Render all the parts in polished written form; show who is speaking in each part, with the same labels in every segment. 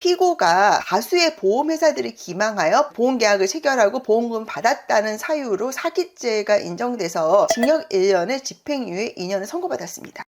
Speaker 1: 피고가 다수의 보험회사들이 기망하여 보험계약을 체결하고 보험금을 받았다는 사유로 사기죄가 인정돼서 징역 1년에 집행유예 2년을 선고받았습니다.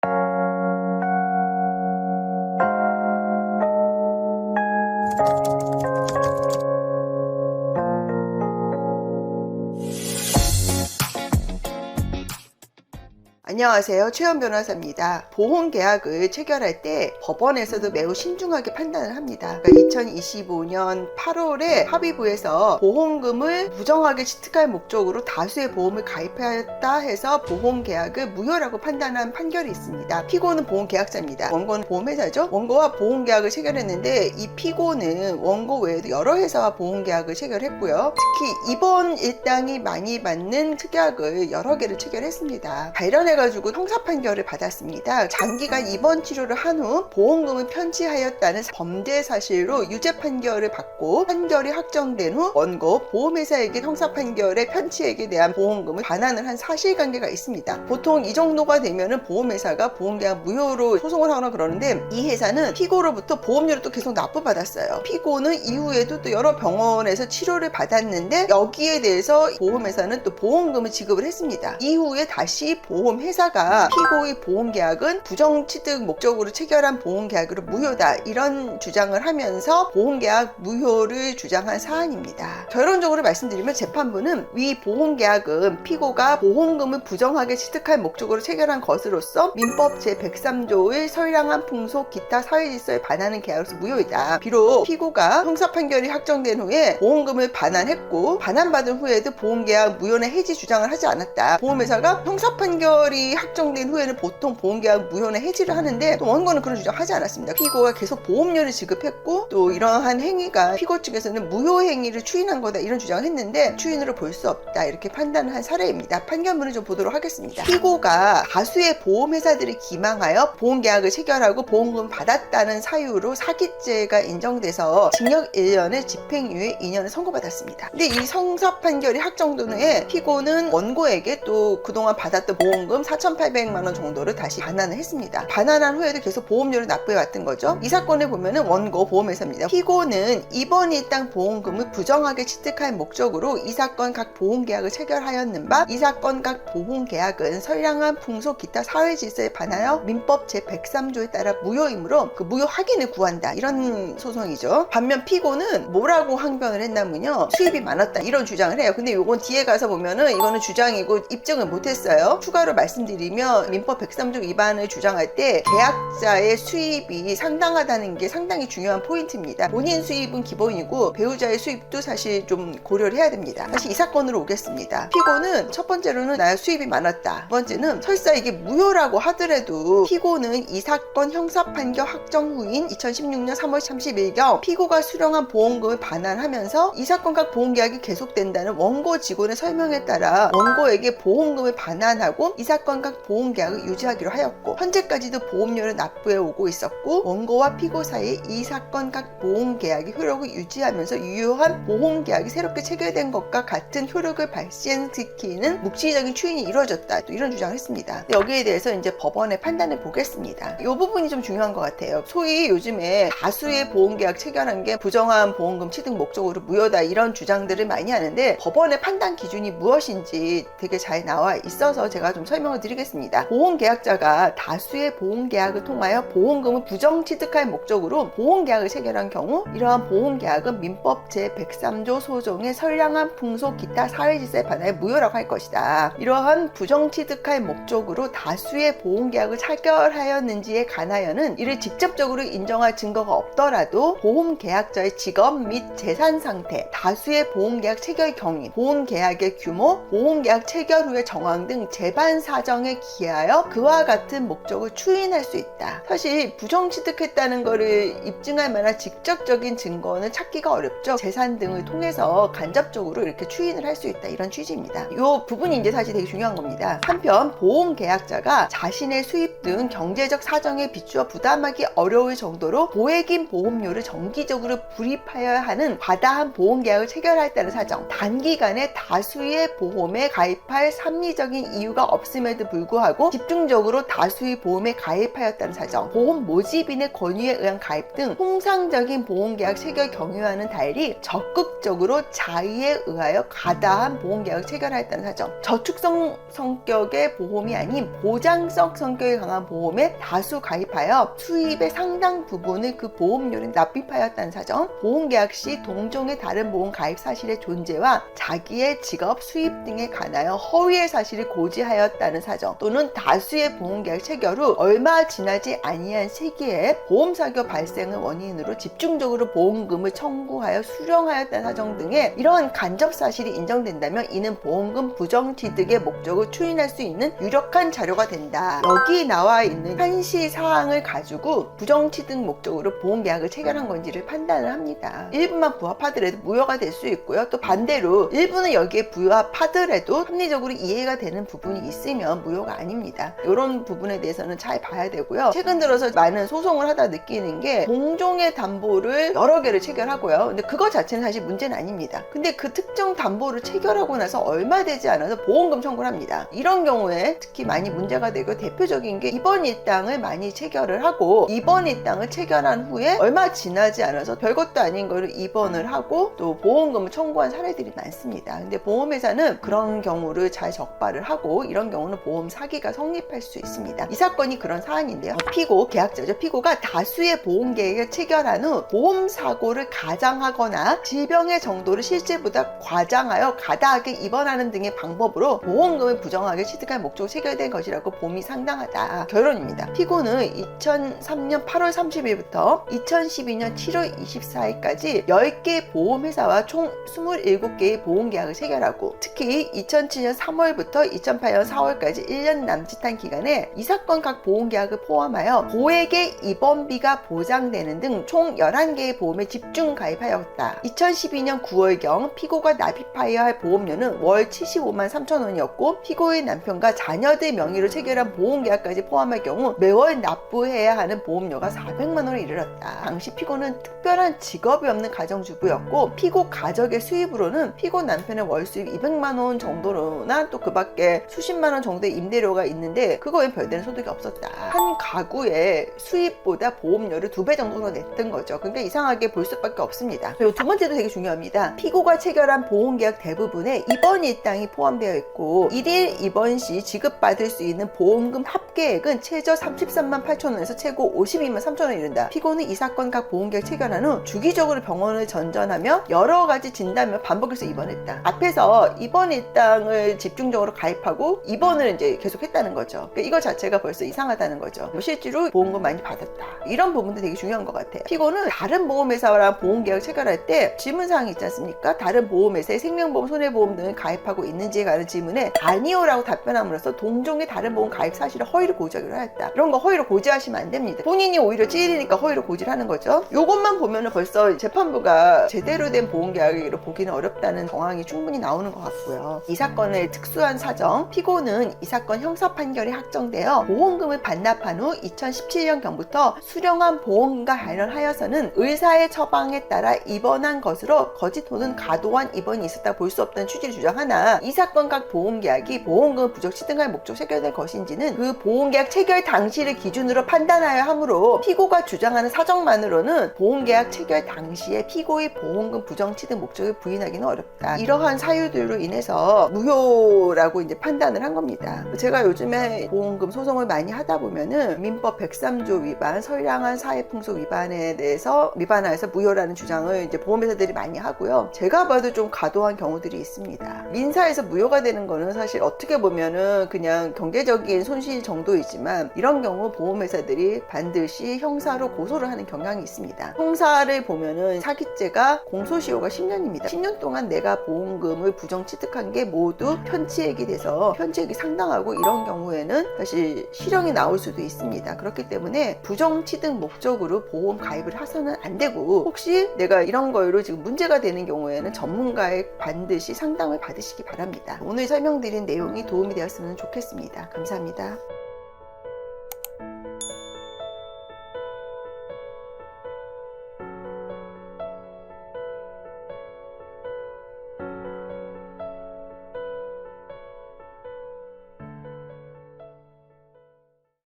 Speaker 1: 안녕하세요. 최현 변호사입니다. 보험계약을 체결할 때 법원에서도 매우 신중하게 판단을 합니다. 그러니까 2025년 8월에 합의부에서 보험금을 부정하게 취득할 목적으로 다수의 보험을 가입하였다 해서 보험계약을 무효라고 판단한 판결이 있습니다. 피고는 보험계약자입니다. 원고는 보험회사죠. 원고와 보험계약을 체결했는데 이 피고는 원고 외에도 여러 회사와 보험계약을 체결했고요. 특히 입원 일당이 많이 받는 특약을 여러 개를 체결했습니다. 관련해가지고 형사 판결을 받았습니다. 장기간 입원 치료를 한 후 보험금을 편취하였다는 범죄 사실로 유죄 판결을 받고 판결이 확정된 후 원고 보험회사에게 형사 판결의 편취액에 대한 보험금을 반환을 한 사실관계가 있습니다. 보통 이 정도가 되면은 보험회사가 보험계약 무효로 소송을 하거나 그러는데 이 회사는 피고로부터 보험료를 또 계속 납부받았어요. 피고는 이후에도 또 여러 병원에서 치료를 받았는데 여기에 대해서 보험회사는 또 보험금을 지급을 했습니다. 이후에 다시 보험회사가 피고의 보험계약은 부정취득 목적으로 체결한 보험계약으로 무효다 이런 주장을 하면서 보험계약 무효를 주장한 사안입니다. 결론적으로 말씀드리면 재판부는 위 보험계약은 피고가 보험금을 부정하게 취득할 목적으로 체결한 것으로서 민법 제103조의 선량한 풍속 기타 사회질서에 반하는 계약으로서 무효이다. 비록 피고가 형사 판결이 확정된 후에 보험금을 반환했고 반환받은 후에도 보험계약 무효의 해지 주장을 하지 않았다. 보험회사가 형사 판결이 확정된 후에는 보통 보험계약 무효의 해지를 하는데 또 원고는 그런 주장하지 않았습니다. 피고가 계속 보험료를 지급했고 또 이러한 행위가 피고 측에서는 무효 행위를 추인한 거다 이런 주장을 했는데 추인으로 볼 수 없다 이렇게 판단을 한 사례입니다. 판결문을 좀 보도록 하겠습니다. 피고가 다수의 보험회사들이 기망하여 보험계약을 체결하고 보험금을 받았다는 사유로 사기죄가 인정돼서 징역 1년에 집행유예 2년을 선고받았습니다. 근데 이 형사 판결이 확정된 후에 피고는 원고에게 또 그동안 받았던 보험금 4,800만 원 정도를 다시 반환을 했습니다. 반환한 후에도 계속 보험료를 납부해 왔던 거죠. 이 사건에 보면은 원고 보험회사입니다. 피고는 입원 일당 보험금을 부정하게 취득할 목적으로 이 사건 각 보험계약을 체결하였는 바 이 사건 각 보험계약은 선량한 풍속 기타 사회질서에 반하여 민법 제103조에 따라 무효이므로 그 무효 확인을 구한다 이런 소송이죠. 반면 피고는 뭐라고 항변을 했냐면요, 수입이 많았다 이런 주장을 해요. 근데 요건 뒤에 가서 보면은 이거는 주장이고 입증을 못했어요. 추가로 말씀드리면 민법 103조 위반을 주장할 때 계약자의 수입이 상당하다는 게 상당히 중요한 포인트입니다. 본인 수입은 기본이고 배우자의 수입도 사실 좀 고려를 해야 됩니다. 다시 이 사건으로 오겠습니다. 피고는 첫 번째로는 나의 수입이 많았다. 두 번째는 설사 이게 무효라고 하더라도 피고는 이 사건 형사 판결 확정 후인 2016년 3월 30일경 피고가 수령한 보험금을 반환하면서 이 사건 각 보험계약이 계속된다는 원고 직원의 설명에 따라 원고에게 보험금을 반환하고 이 사건 각 보험계약을 유지하기로 하였고 현재까지도 보험료를 납부해 오고 있었고 원고와 피고 사이에 이 사건 각 보험계약의 효력을 유지하면서 유효한 보험계약이 새롭게 체결된 것과 같은 효력을 발생시키는 묵시적인 추인이 이루어졌다 또 이런 주장을 했습니다. 여기에 대해서 이제 법원의 판단을 보겠습니다. 이 부분이 좀 중요한 것 같아요. 소위 요즘에 다수의 보험계약 체결한 게 부정한 보험금 취득 목적으로 무효다 이런 주장들을 많이 하는데 법원의 판단 기준이 무엇인지 되게 잘 나와 있어서 제가 좀 설명을 드리겠습니다. 보험계약자가 다수의 보험계약을 통하여 보험금을 부정 취득할 목적으로 보험계약을 체결한 경우 이러한 보험계약은 민법 제103조 소정의 선량한 풍속 기타 사회질서에 반하여 무효라고 할 것이다. 이러한 부정 취득할 목적으로 다수의 보험계약을 체결하였는지에 관하여는 이를 직접적으로 인정할 증거가 없더라도 보험계약자의 직업 및 재산 상태, 다수의 보험계약 체결 경위, 보험계약의 규모, 보험계약 체결 후의 정황 등 재반 사정에 기하여 그와 같은 목적을 추인할 수 있다. 사실 부정 취득했다는 것을 입증할 만한 직접적인 증거는 찾기가 어렵죠. 재산 등을 통해서 간접적으로 이렇게 추인을 할 수 있다 이런 취지입니다. 이 부분이 이제 사실 되게 중요한 겁니다. 한편 보험계약자가 자신의 수입 등 경제적 사정에 비추어 부담하기 어려울 정도로 고액인 보험료를 정기적으로 불입하여야 하는 과다한 보험계약을 체결했다는 사정, 단기간에 다수의 보험에 가입할 합리적인 이유가 없음에도 있음에도 불구하고 집중적으로 다수의 보험에 가입하였다는 사정, 보험 모집인의 권유에 의한 가입 등 통상적인 보험계약 체결 경유와는 달리 적극적으로 자의에 의하여 가다한 보험계약을 체결하였다는 사정, 저축성 성격의 보험이 아닌 보장성 성격이 강한 보험에 다수 가입하여 수입의 상당 부분을 그 보험료를 납입하였다는 사정, 보험계약 시 동종의 다른 보험 가입 사실의 존재와 자기의 직업, 수입 등에 관하여 허위의 사실을 고지하였다는 사정, 또는 다수의 보험계약 체결 후 얼마 지나지 아니한 시기에 보험사고 발생의 원인으로 집중적으로 보험금을 청구하여 수령하였다는 사정 등의 이러한 간접 사실이 인정된다면 이는 보험금 부정취득의 목적을 추인할 수 있는 유력한 자료가 된다. 여기 나와 있는 현시사항을 가지고 부정취득 목적으로 보험계약을 체결한 건지를 판단을 합니다. 일부만 부합하더라도 무효가 될 수 있고요. 또 반대로 일부는 여기에 부합하더라도 합리적으로 이해가 되는 부분이 있으면 무효가 아닙니다. 이런 부분에 대해서는 잘 봐야 되고요. 최근 들어서 많은 소송을 하다 느끼는 게 동종의 담보를 여러 개를 체결하고요. 근데 그거 자체는 사실 문제는 아닙니다. 근데 그 특정 담보를 체결하고 나서 얼마 되지 않아서 보험금 청구를 합니다. 이런 경우에 특히 많이 문제가 되고 대표적인 게 입원 일당을 많이 체결을 하고 입원 일당을 체결한 후에 얼마 지나지 않아서 별것도 아닌 거를 입원을 하고 또 보험금을 청구한 사례들이 많습니다. 근데 보험회사는 그런 경우를 잘 적발을 하고 이런 경우는 보험 사기가 성립할 수 있습니다. 이 사건이 그런 사안인데요. 피고, 계약자죠. 피고가 다수의 보험계약을 체결한 후 보험사고를 가장하거나 질병의 정도를 실제보다 과장하여 가다하게 입원하는 등의 방법으로 보험금을 부정하게 취득할 목적으로 체결된 것이라고 봄이 상당하다. 결론입니다. 피고는 2003년 8월 30일부터 2012년 7월 24일까지 10개 보험회사와 총 27개의 보험계약을 체결하고 특히 2007년 3월부터 2008년 4월까지 1년 남짓한 기간에 이 사건 각 보험계약을 포함하여 고액의 입원비가 보장되는 등 총 11개의 보험에 집중 가입하였다. 2012년 9월경 피고가 납입하여야 할 보험료는 월 75만 3천 원이었고 피고의 남편과 자녀들 명의로 체결한 보험계약까지 포함할 경우 매월 납부해야 하는 보험료가 400만 원에 이르렀다. 당시 피고는 특별한 직업이 없는 가정주부였고 피고 가족의 수입으로는 피고 남편의 월 수입 200만 원 정도로나 또 그 밖에 수십만 원 정도의 임대료가 있는데 그거에 별다른 소득이 없었다. 한 가구의 수입보다 보험료를 2배 정도로 냈던 거죠. 그러니까 이상하게 볼 수밖에 없습니다. 그리고 두 번째도 되게 중요합니다. 피고가 체결한 보험계약 대부분에 입원 일당이 포함되어 있고 1일 입원 시 지급받을 수 있는 보험금 합계액은 최저 33만 8천 원에서 최고 52만 3천 원에 이른다. 피고는 이 사건 각 보험계약 체결한 후 주기적으로 병원을 전전하며 여러 가지 진단을 반복해서 입원했다. 앞에서 입원 일당을 집중적으로 가입하고 입원을 이제 계속 했다는 거죠. 그러니까 이거 자체가 벌써 이상하다는 거죠. 실제로 보험금 많이 받았다. 이런 부분도 되게 중요한 것 같아요. 피고는 다른 보험회사랑 보험계약 체결할 때 질문사항이 있지 않습니까? 다른 보험회사에 생명보험, 손해보험 등을 가입하고 있는지에 관한 질문에 아니오라고 답변함으로써 동종의 다른 보험 가입 사실을 허위로 고지하기로 하였다. 이런 거 허위로 고지하시면 안 됩니다. 본인이 오히려 찌르니까 허위로 고지를 하는 거죠. 요것만 보면은 벌써 재판부가 제대로 된 보험계약으로 보기는 어렵다는 정황이 충분히 나오는 것 같고요. 이 사건의 특수한 사정, 피고는 이 사건 형사 판결이 확정되어 보험금을 반납한 후 2017년경부터 수령한 보험금과 관련하여서는 의사의 처방에 따라 입원한 것으로 거짓 또는 과도한 입원이 있었다 볼 수 없다는 취지를 주장하나 이 사건 각 보험계약이 보험금을 부적 취득할 목적 체결된 것인지는 그 보험계약 체결 당시를 기준으로 판단하여야 하므로 피고가 주장하는 사정만으로는 보험계약 체결 당시에 피고의 보험금 부정 취득 목적을 부인하기는 어렵다. 이러한 사유들로 인해서 무효라고 이제 판단을 한 겁니다. 제가 요즘에 보험금 소송을 많이 하다 보면은 민법 103조 위반, 선량한 사회풍속 위반에 대해서 위반하여서 무효라는 주장을 이제 보험회사들이 많이 하고요. 제가 봐도 좀 과도한 경우들이 있습니다. 민사에서 무효가 되는 거는 사실 어떻게 보면은 그냥 경제적인 손실 정도이지만 이런 경우 보험회사들이 반드시 형사로 고소를 하는 경향이 있습니다. 형사를 보면은 사기죄가 공소시효가 10년입니다. 10년 동안 내가 보험금을 부정 취득한 게 모두 편취액이 돼서 편취액이 상당하고 이런 경우에는 사실 실형이 나올 수도 있습니다. 그렇기 때문에 부정 취득 목적으로 보험 가입을 해서는 안 되고 혹시 내가 이런 거로 지금 문제가 되는 경우에는 전문가의 반드시 상담을 받으시기 바랍니다. 오늘 설명드린 내용이 도움이 되었으면 좋겠습니다. 감사합니다.